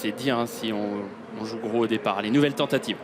C'est dire hein, si on joue gros au départ. Les nouvelles tentatives.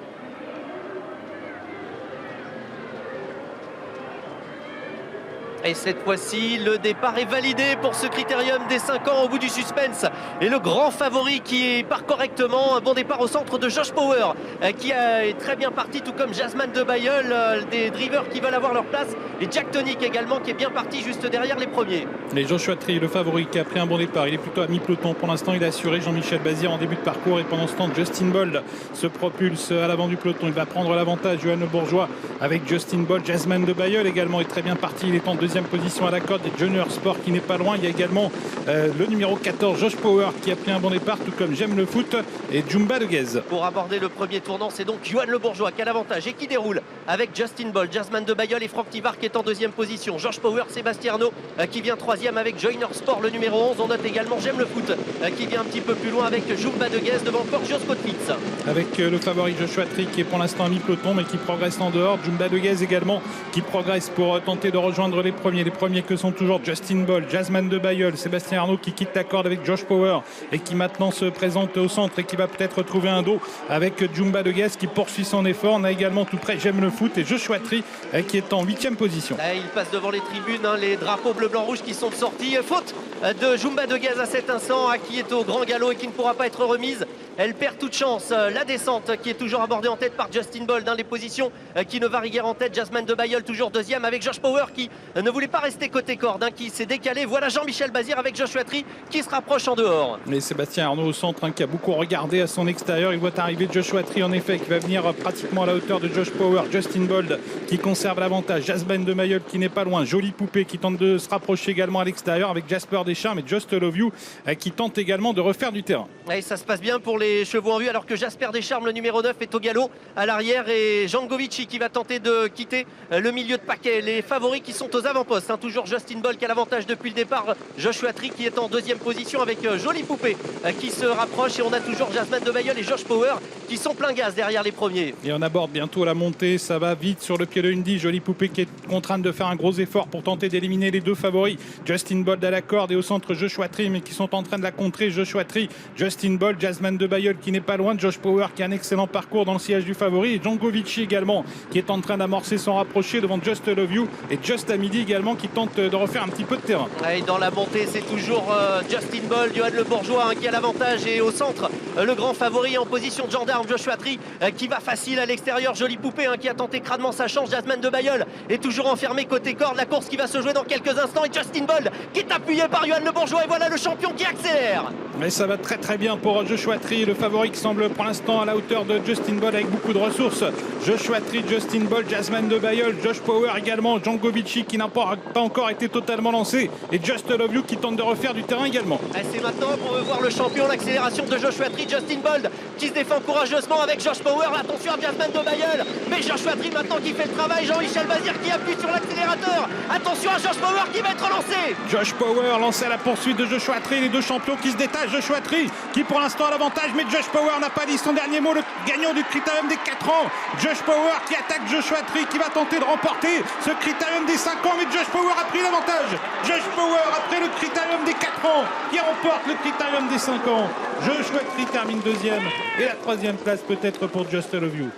Et cette fois-ci, le départ est validé pour ce critérium des 5 ans au bout du suspense. Et le grand favori qui part correctement, un bon départ au centre de Josh Power, qui est très bien parti, tout comme Jasmine de Bayeul, des drivers qui veulent avoir leur place. Et Jack Tonic également, qui est bien parti juste derrière les premiers. Et Joshua Tree, le favori, qui a pris un bon départ. Il est plutôt à mi-peloton. Pour l'instant, il a assuré Jean-Michel Bazir en début de parcours. Et pendant ce temps, Justin Bold se propulse à l'avant du peloton. Il va prendre l'avantage. Johan Le Bourgeois avec Justin Bold. Jasmine de Bayeul également est très bien parti. Il est en deuxième position à la corde. Et Junior Sport qui n'est pas loin. Il y a également le numéro 14, Josh Power, qui a pris un bon départ, tout comme J'aime le foot et Jumba de Guez. Pour aborder le premier tournant, c'est donc Johan Le Bourgeois qui a l'avantage et qui déroule avec Justin Bold, Jasmine de Bayeul et Franck Tivard qui est en deuxième position. Josh Power, Sébastien Arnaud qui vient troisième avec Joyner Sport, le numéro 11. On note également J'aime le foot qui vient un petit peu plus loin avec Jumba de Guez devant encore Jos Kotwitz. Avec le favori Joshua Tree qui est pour l'instant à mi-peloton mais qui progresse en dehors. Jumba de Guez également qui progresse pour tenter de rejoindre les premiers. Les premiers que sont toujours Justin Bold, Jasmine de Bayeul, Sébastien Arnaud qui quitte la corde avec Josh Power et qui maintenant se présente au centre et qui va peut-être trouver un dos avec Jumba de Guez qui poursuit son effort. On a également tout près J'aime le foot et Joshua Tree qui est en 8e position. Il passe devant les tribunes, les drapeaux bleu blanc rouge qui sont sortis. Faute de Jumba de Guez à cet instant, qui est au grand galop et qui ne pourra pas être remise. Elle perd toute chance. La descente qui est toujours abordée en tête par Justin Bold. Les positions qui ne varient guère en tête. Jasmine de Bayeul toujours deuxième avec Josh Power qui ne voulait pas rester côté corde, qui s'est décalé. Voilà Jean-Michel Bazir avec Joshua Tree qui se rapproche en dehors. Et Sébastien Arnaud au centre qui a beaucoup regardé à son extérieur. Il voit arriver Joshua Tree en effet qui va venir pratiquement à la hauteur de Josh Power. Justin Bold qui conserve l'avantage. Jasmine de Bayeul qui n'est pas loin. Jolie Poupée qui tente de se rapprocher également à l'extérieur avec Jasper Deschamps et Just Love You qui tente également de refaire du terrain. Et ça se passe bien pour les chevaux en vue alors que Jasper Deschamps, le numéro 9, est au galop à l'arrière et Jankovic qui va tenter de quitter le milieu de paquet. Les favoris qui sont aux avant-postes, toujours Justin Bold qui a l'avantage depuis le départ. Joshua Tree qui est en deuxième position avec Jolie Poupée qui se rapproche et on a toujours Jasmine de Bayeul et Josh Power qui sont plein gaz derrière les premiers. Et on aborde bientôt la montée, ça va vite sur le pied de Indy. Jolie Poupée qui est contrainte de faire un gros effort pour tenter d'éliminer les deux favoris. Justin Bold à la corde et au centre Joshua Tree mais qui sont en train de la contrer. Joshua Tree, Justin Bold, Jasmine de Bayeul qui n'est pas loin, Josh Power qui a un excellent parcours dans le sillage du favori et Jankovic également qui est en train d'amorcer son rapproché devant Just Love You et Just à midi également qui tente de refaire un petit peu de terrain. Et dans la montée c'est toujours Justin Bold, Johan Le Bourgeois qui a l'avantage et au centre le grand favori en position de gendarme Joshua Tree qui va facile à l'extérieur. Jolie Poupée qui a tenté crânement sa chance. Jasmine de Bayeul est toujours enfermée côté corde. La course qui va se jouer dans quelques instants et Justin Bold qui est appuyé par Johan Le Bourgeois et voilà le champion qui accélère. Mais ça va très très bien pour Joshua Tree, le favori qui semble pour l'instant à la hauteur de Justin Bold avec beaucoup de ressources. Joshua Tree, Justin Bold, Jasmine de Bayeul, Josh Power également, Jankovic qui n'a pas encore été totalement lancé et Just Love You qui tente de refaire du terrain également. C'est maintenant qu'on veut voir le champion, l'accélération de Joshua Tree, Justin Bold qui se défend courageusement avec Josh Power. Attention à Jasmine de Bayeul, mais Joshua Tree maintenant qui fait le travail. Jean-Michel Bazir qui appuie sur l'accélérateur. Attention à Josh Power qui va être lancé. Josh Power lancé à la poursuite de Joshua Tree, les deux champions qui se détachent. Joshua Tree qui pour l'instant a l'avantage, mais Josh Power n'a pas dit son dernier mot, le gagnant du critérium des 4 ans. Josh Power qui attaque Joshua Tree qui va tenter de remporter ce critérium des 5 ans, mais Josh Power a pris l'avantage. Josh Power après le critérium des 4 ans qui remporte le critérium des 5 ans. Joshua Tree termine deuxième et la troisième place peut-être pour Just Love You.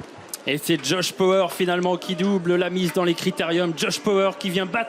Et c'est Josh Power finalement qui double la mise dans les critériums. Josh Power qui vient battre